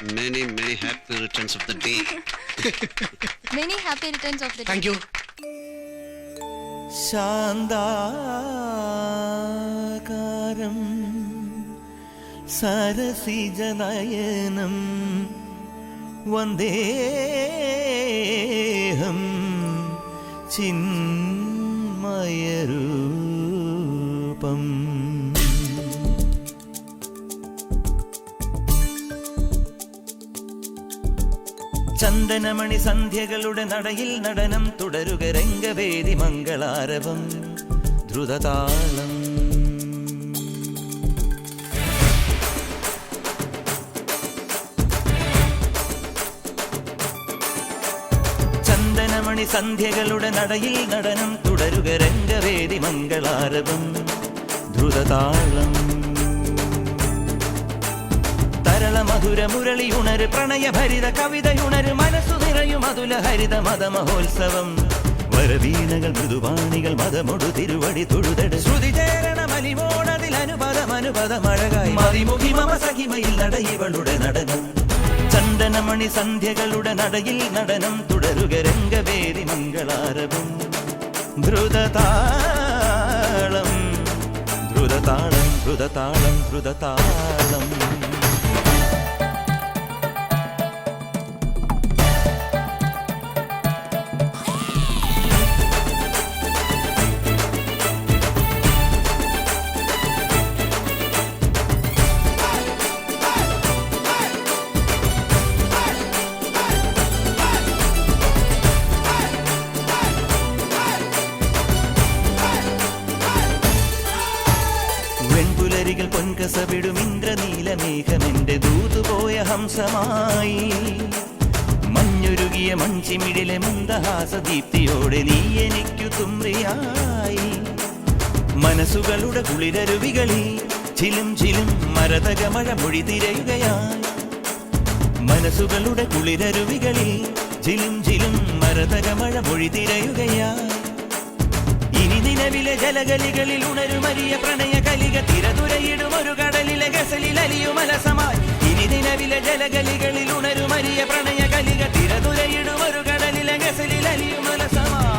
Many, many happy returns of the day. Many happy returns of the day. Thank you. ശാന്താകാരം സരസിജനയനം വന്ദേഹം ചിന്മയരൂപം. ചന്ദനമണി സന്ധ്യകളുടെ നടയിൽ നടനം തുടരുക രംഗവേദി മംഗളാരവം ദ്രുതതാളം. ചന്ദനമണി സന്ധ്യകളുടെ നടയിൽ നടനം തുടരുക രംഗവേദി മംഗളാരവം ദ്രുതതാളം. മധുര മുരളിയുണര് പ്രണയഭരിത കവിതയുണര് മനസ്സു നിറയും അതുല ഹരിത മതമഹോത്സവം. വരവീണകൾ മൃദുവാണികൾ മതമൊടു തിരുവടി തൊഴുതട് ശ്രുതി ചേരണ മലിമോണതിൽ അനുപദമഴകായി മതിമുഖി മമ സഹിമയിൽ നടയിവളുടെ നടനം. ചന്ദനമണി സന്ധ്യകളുടെ നടയിൽ നടനം തുടരുക രംഗവേദി മംഗളാരവം ദ്രുതതാളം ദ്രുതതാളം ദ്രുതതാളം ദ്രുതതാളം. വെൺപുലരികൾ പൊൻകസവിടും ഇന്ദ്രനീലമേഘമെന്റെ ദൂതുപോയ ഹംസമായി. മഞ്ഞുരുകിയ മൺചിമിടിലെ മന്ദഹാസദീപ്തിയോടെ നീ എനിക്കു തുമ്രിയായി. മനസ്സുകളുടെ കുളിരരുവികളിൽ ചിലും ചിലും മരതകമഴ മൊഴി തിരയുകയായി. മനസ്സുകളുടെ കുളിരരുവികളിൽ ചിലും ചിലും മരതകമഴ മൊഴി തിരയുകയായി. ഇനി നിലവിലെ ജലഗലികളിൽ ഉണരുമരിയ പ്രണയ കലിക തിരതുരയിടും ഒരു കടലിലെ ഗസലിൽ അലിയുമലസമായി. ഇനി നിലവിലെ ജലഗലികളിൽ ഉണരുമരിയ പ്രണയ കലിക തിരതുരയിടും ഒരു കടലിലെ ഗസലിൽ അലിയുമലസമായി.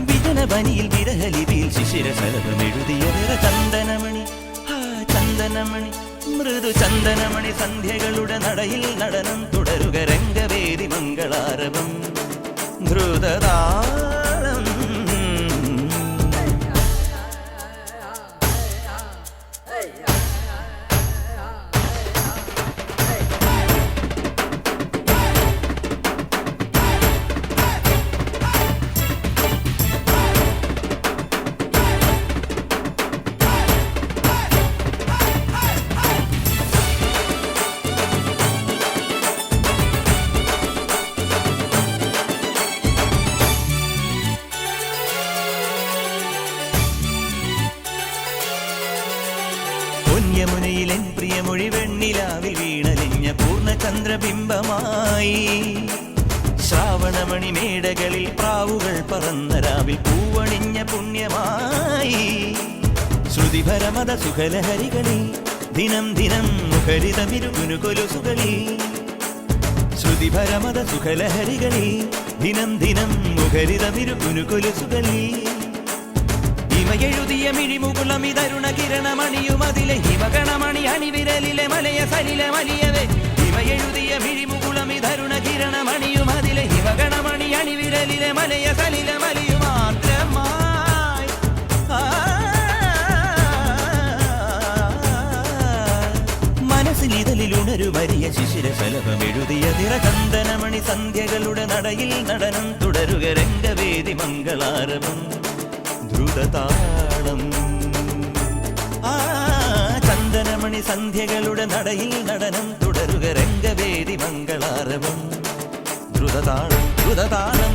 വിജനവനിയിൽ വിരഹലിപിയിൽ ശിശിര ശലഭമെഴുതിയ നിറ ചന്ദനമണി ചന്ദനമണി മൃദു ചന്ദനമണി സന്ധ്യകളുടെ നടയിൽ നടനം തുടരുക രംഗവേദി മംഗളാരവം ദ്രുതതാളം. യമുനയിലെൻ പ്രിയമൊഴി വെണ്ണിലാവിൽ വീണലിഞ്ഞ പൂർണ്ണചന്ദ്രബിംബമായി. ശ്രാവണമണി മേടകളിൽ പ്രാവുകൾ പറന്ന രാവിൽ പൂവണിഞ്ഞ പുണ്യമായി. ശ്രുതിഭരമത സുഖലഹരികളിൽ ദിനം ദിനം മുഖരിതമിരുകുനു കൊലുസുകളിൽ. ശ്രുതിഭരമത സുഖലഹരികളിൽ ദിനം ദിനം മുഖരിതമിരുകുനു കൊലുസുകളിൽ. ഹിമയെഴുതിയ മിഴിമുകുളം ഇതരുണ കിരണമണിയുമതിലെ ഹിമഗണമണി അണിവിരലിലെ മലയ സലിലെ മലിയവേ. ഹിമയെഴുതിയ മിഴിമുകുളം ഇതരുണ കിരണമണിയുമതിലെ ഹിമഗണമണി അണിവിരലിലെ മലയ സലിലെ മലിയു മാത്രമായി. മനസ്സിലിതലിൽ ഉണരുമരിയ ശിശിര ശലഭമെഴുതിയ നിറ ചന്ദനമണി സന്ധ്യകളുടെ നടയിൽ നടനം തുടരുക രംഗവേദി മംഗളാരവം ദ്രുതതാളം. ചന്ദനമണി സന്ധ്യകളുടെ നടയിൽ നടനം തുടരുക രംഗവേദി മംഗളാരവം ദ്രുതതാളം ദ്രുതതാളം.